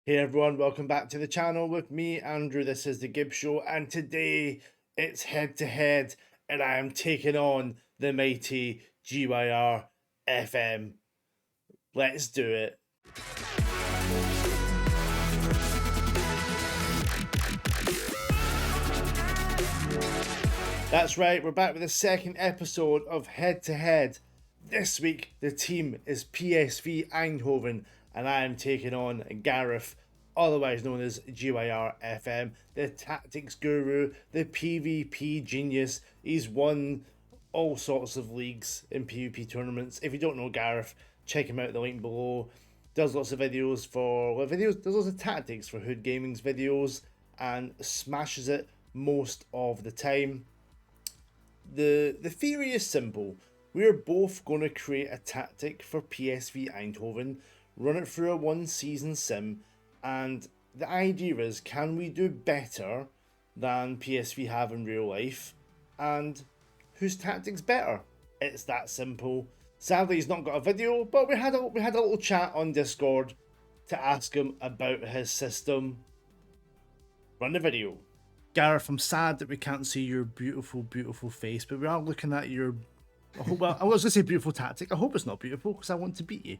Hey everyone, welcome back to the channel with me, Andrew. This is the GYRFM, and today it's head to head, and I am taking on the mighty GYRFM. Let's do it. That's right, we're back with the second episode of Head to Head. This week, the team is PSV Eindhoven, and I am taking on Gareth, otherwise known as GYRFM, the tactics guru, the PvP genius. He's won all sorts of leagues in PvP tournaments. If you don't know Gareth, check him out, the link below. Does lots of videos does lots of tactics for Hood Gaming's videos, and smashes it most of the time. The theory is simple. We're both going to create a tactic for PSV Eindhoven, run it through a one season sim, and the idea is, can we do better than PSV have in real life, and whose tactic's better? It's that simple. Sadly, he's not got a video, but we had a little chat on Discord to ask him about his system. Run the video. Gareth, I'm sad that we can't see your beautiful, beautiful face, but we are looking at your. Well, I was going to say beautiful tactic. I hope it's not beautiful because I want to beat you.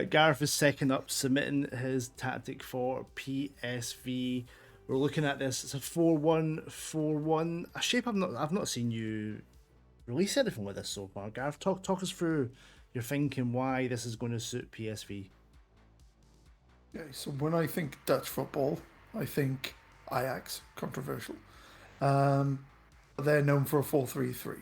Gareth is second up, submitting his tactic for PSV. We're looking at this. It's a 4-1-4-1. A shape I've not seen you release anything with this so far. Gareth, talk us through your thinking why this is going to suit PSV. Okay, so when I think Dutch football, I think Ajax, controversial. They're known for a 4-3-3.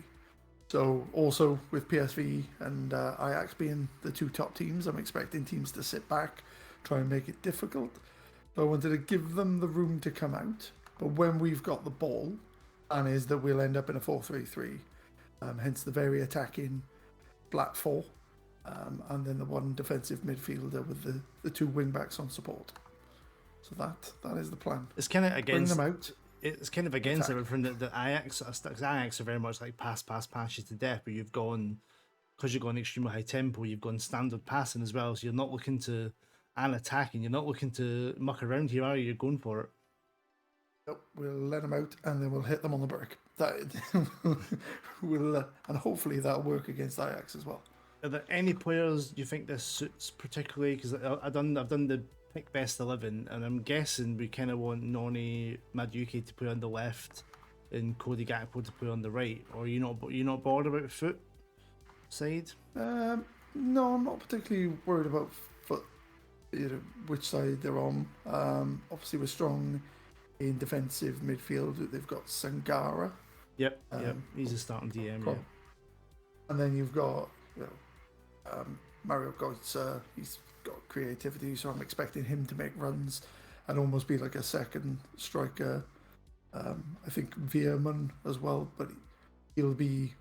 So also with PSV and Ajax being the two top teams, I'm expecting teams to sit back, try and make it difficult. So I wanted to give them the room to come out. But when we've got the ball, and is that we'll end up in a 4-3-3. Hence the very attacking black four. And then the one defensive midfielder with the two wing backs on support. So that is the plan. It's kind of against Bring them out. It's kind of against everything that the Ajax are very much like pass you to death, but you've gone, because you've gone extremely high tempo, you've gone standard passing as well, so you're not looking to and attacking, you're not looking to muck around here, are you? You're going for it. Nope, we'll let them out and then we'll hit them on the brick. That will and hopefully that'll work against Ajax as well. Are there any players you think this suits particularly? Because I've done the pick best 11, and I'm guessing we kind of want Noni Madueke to play on the left and Cody Gakpo to play on the right. Or are you not bothered about foot side? No, I'm not particularly worried about foot, which side they're on. Obviously, we're strong in defensive midfield. They've got Sangara. Yep, he's a starting DM. Yeah. And then you've got Mario Götze. He's got creativity, so I'm expecting him to make runs and almost be like a second striker. I think Veerman as well, but he'll be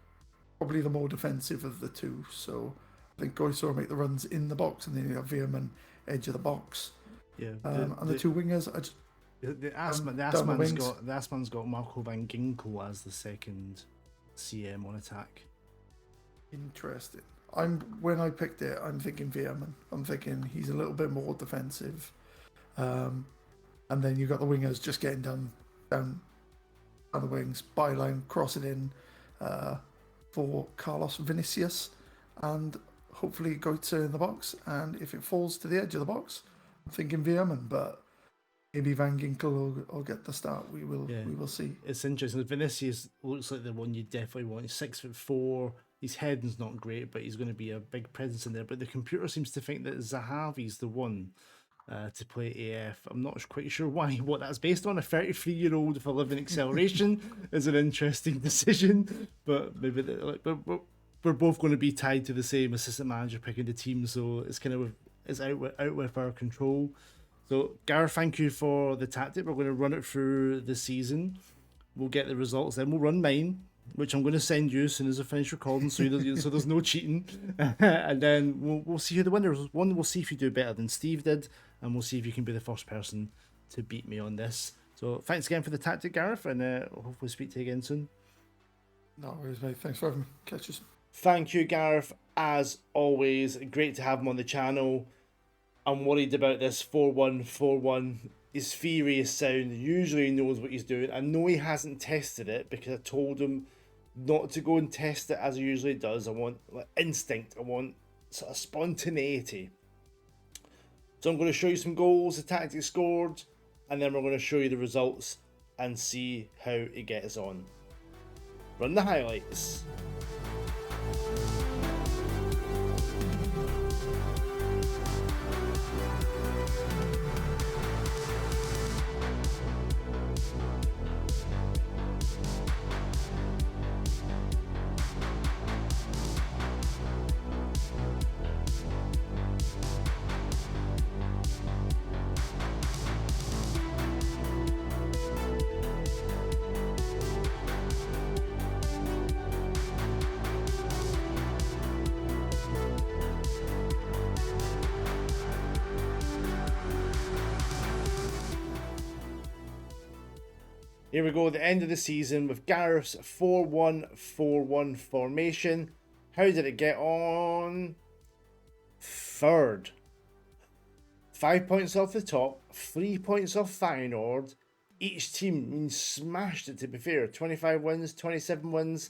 probably the more defensive of the two. So I think Götze will make the runs in the box, and then you have Veerman edge of the box. Yeah, and the two wingers, the Assman's got Marco van Ginkel as the second CM on attack. Interesting. When I picked it, I'm thinking Veerman. I'm thinking he's a little bit more defensive, and then you got the wingers just getting down the wings, byline, crossing in for Carlos Vinicius, and hopefully Götze in the box. And if it falls to the edge of the box, I'm thinking Veerman, but maybe Van Ginkel will get the start. We will see. It's interesting. Vinicius looks like the one you definitely want. He's 6'4". His heading's not great, but he's going to be a big presence in there. But the computer seems to think that Zahavi's the one to play AF. I'm not quite sure what that's based on. A 33-year-old with 11 acceleration is an interesting decision, but maybe we're both going to be tied to the same assistant manager picking the team, so it's kind of out with our control. So Gareth, thank you for the tactic. We're going to run it through the season. We'll get the results, then we'll run mine, which I'm going to send you as soon as I finish recording, so there's no cheating. And then we'll see who the winner is. We'll see if you do better than Steve did, and we'll see if you can be the first person to beat me on this. So thanks again for the tactic, Gareth, and hopefully speak to you again soon. No worries, mate. Thanks for having me. Catch you soon. Thank you, Gareth. As always, great to have him on the channel. I'm worried about this 4-1-4-1. His theory is sound. Usually he knows what he's doing. I know he hasn't tested it because I told him not to go and test it as he usually does. I want instinct. I want sort of spontaneity. So I'm going to show you some goals, the tactics scored, and then we're going to show you the results and see how it gets on. Run the highlights. Here we go, the end of the season with Gareth's 4-1-4-1 formation. How did it get on? Third. 5 points off the top, 3 points off Feyenoord. Each team smashed it, to be fair. 25 wins, 27 wins,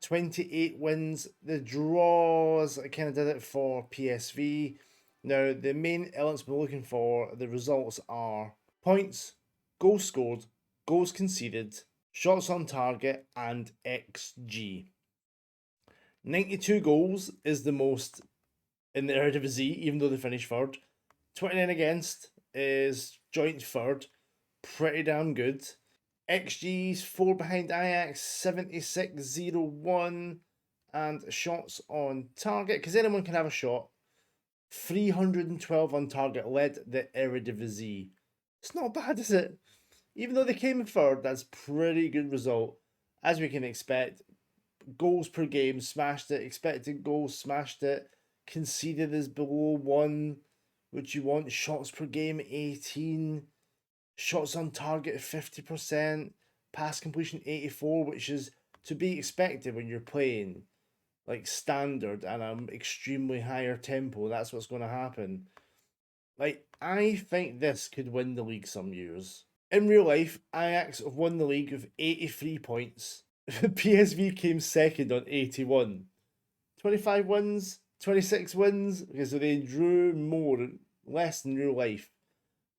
28 wins. The draws, I kind of did it for PSV. Now, the main elements we're looking for, the results are points, goals scored, goals conceded, shots on target, and XG. 92 goals is the most in the Eredivisie, even though they finished third. 29 against is joint third. Pretty damn good. XG's 4 behind Ajax, 76-0-1. And shots on target, because anyone can have a shot. 312 on target, led the Eredivisie. It's not bad, is it? Even though they came in third, that's pretty good result. As we can expect, goals per game, smashed it. Expected goals, smashed it. Conceded is below 1, which you want. Shots per game, 18. Shots on target, 50%. Pass completion, 84, which is to be expected when you're playing like standard and an extremely higher tempo. That's what's going to happen. Like, I think this could win the league some years. In real life, Ajax have won the league with 83 points. PSV came second on 81. 25 wins, 26 wins, because they drew less than real life.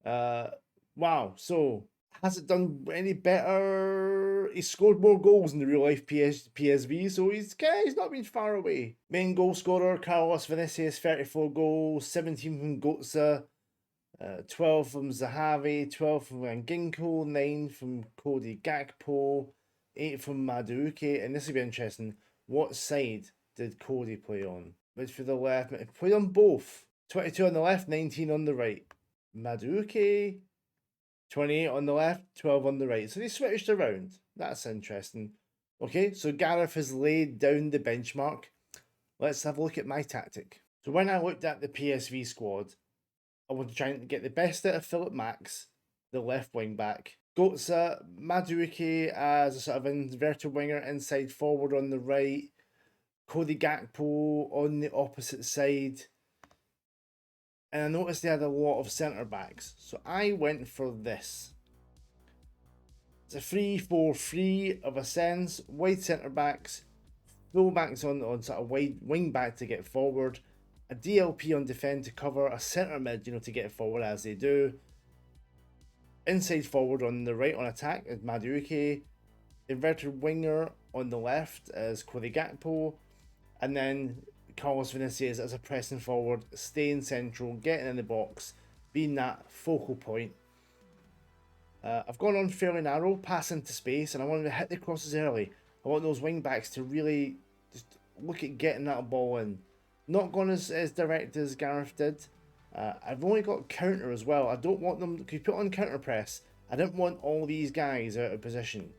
Wow, so has it done any better? He scored more goals in the real life PSV, so he's not been far away. Main goal scorer, Carlos Vinicius, 34 goals, 17 from Götze. 12 from Zahavi, 12 from Ginko, 9 from Cody Gakpo, 8 from Madueke, and this will be interesting. What side did Cody play on? Which for the left? He played on both. 22 on the left, 19 on the right. Madueke, 28 on the left, 12 on the right. So they switched around. That's interesting. Okay, so Gareth has laid down the benchmark. Let's have a look at my tactic. So when I looked at the PSV squad, I want to try and get the best out of Philip Max, the left wing back. Götze, Madueke as a sort of inverted winger, inside forward on the right. Cody Gakpo on the opposite side. And I noticed they had a lot of centre backs. So I went for this. It's a 3-4-3 of a sense. Wide centre backs. Full backs on sort of wide wing back to get forward. A DLP on defend to cover, a centre mid, to get forward as they do. Inside forward on the right on attack is Madueke. Inverted winger on the left is Cody Gakpo. And then Carlos Vinicius as a pressing forward, staying central, getting in the box, being that focal point. I've gone on fairly narrow, pass into space, and I want to hit the crosses early. I want those wing backs to really just look at getting that ball in. Not gone as direct as Gareth did. I've only got counter as well. I don't want them... If you put on counter press, I didn't want all these guys out of position.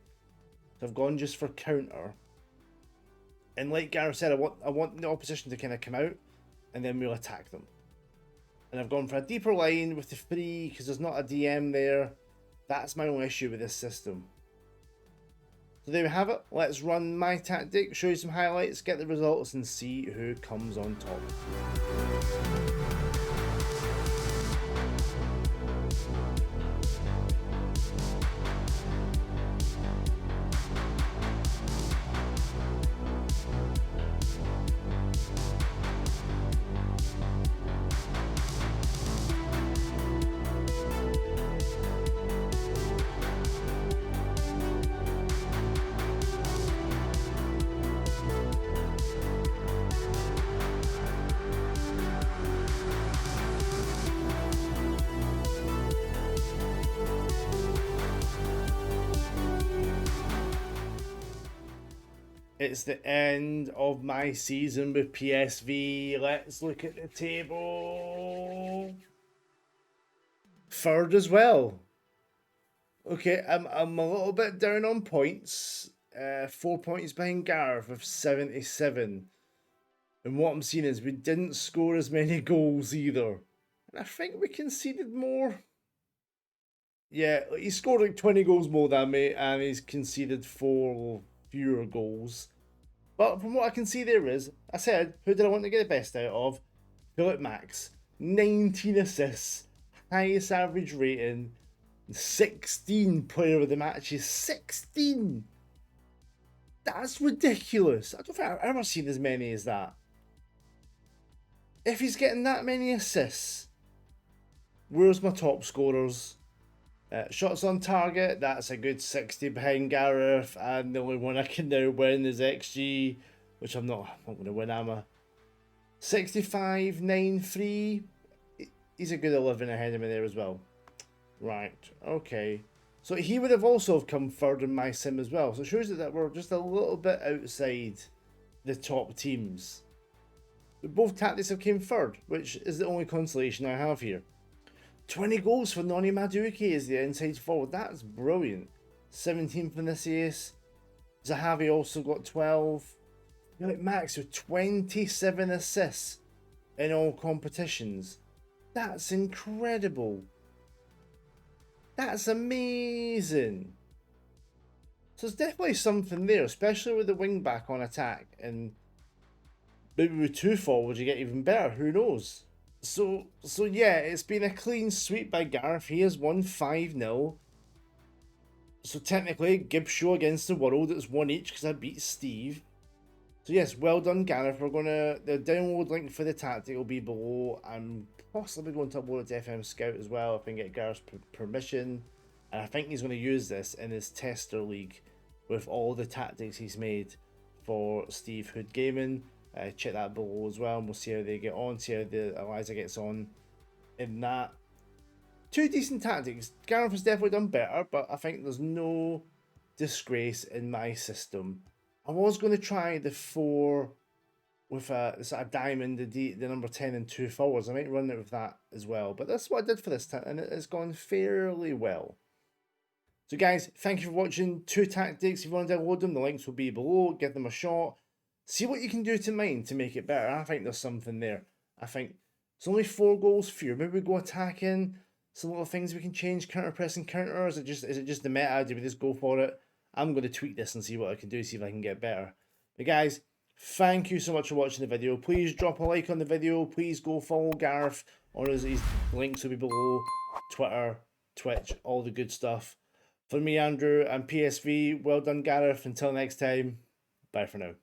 So I've gone just for counter. And like Gareth said, I want the opposition to kind of come out, and then we'll attack them. And I've gone for a deeper line with the 3, because there's not a DM there. That's my only issue with this system. So there we have it. Let's run my tactic, show you some highlights, get the results, and see who comes on top. It's the end of my season with PSV. Let's look at the table. Third as well. Okay, I'm a little bit down on points. 4 points behind Gareth with 77. And what I'm seeing is we didn't score as many goals either. And I think we conceded more. Yeah, he scored like 20 goals more than me, and he's conceded 4 fewer goals. But from what I can see there is, I said, who did I want to get the best out of? Philip Max. 19 assists, highest average rating, 16 player of the matches. 16! That's ridiculous. I don't think I've ever seen as many as that. If he's getting that many assists, where's my top scorers? Shots on target, that's a good 60 behind Gareth, and the only one I can now win is XG, which I'm not going to win, am I? 65, 9, 3. He's a good 11 ahead of me there as well. Right, okay. So he would have also come third in my sim as well. So it shows that we're just a little bit outside the top teams. But both tactics have came third, which is the only consolation I have here. 20 goals for Noni Madueke as the inside forward. That's brilliant. 17 for Vinicius. Zahavi also got 12. You're like Max with 27 assists in all competitions. That's incredible. That's amazing. So there's definitely something there, especially with the wing back on attack. And maybe with 2 forwards you get even better. Who knows? So yeah, it's been a clean sweep by Gareth. He has won 5-0. So technically, GYRFM against the world, it's 1 each because I beat Steve. So yes, well done, Gareth. The download link for the tactic will be below. I'm possibly going to upload it to FM Scout as well if I can get Gareth's permission. And I think he's going to use this in his tester league with all the tactics he's made for Steve Hood Gaming. Check that below as well, and we'll see how they get on, see how the Eliza gets on in that. 2 decent tactics. Gareth has definitely done better, but I think there's no disgrace in my system. I was going to try the 4 with a diamond, the number 10 and 2 forwards. I might run it with that as well, but that's what I did for this time, and it has gone fairly well. So guys, thank you for watching. 2 tactics. If you want to download them, the links will be below. Give them a shot. See what you can do to mine to make it better. I think there's something there. I think it's only 4 goals fewer. Maybe we go attacking. Some little things we can change. Counter pressing, counter. Is it just the meta? Do we just go for it? I'm going to tweak this and see what I can do. See if I can get better. But guys, thank you so much for watching the video. Please drop a like on the video. Please go follow Gareth. Or his links will be below. Twitter, Twitch, all the good stuff. For me, Andrew, and PSV, well done, Gareth. Until next time, bye for now.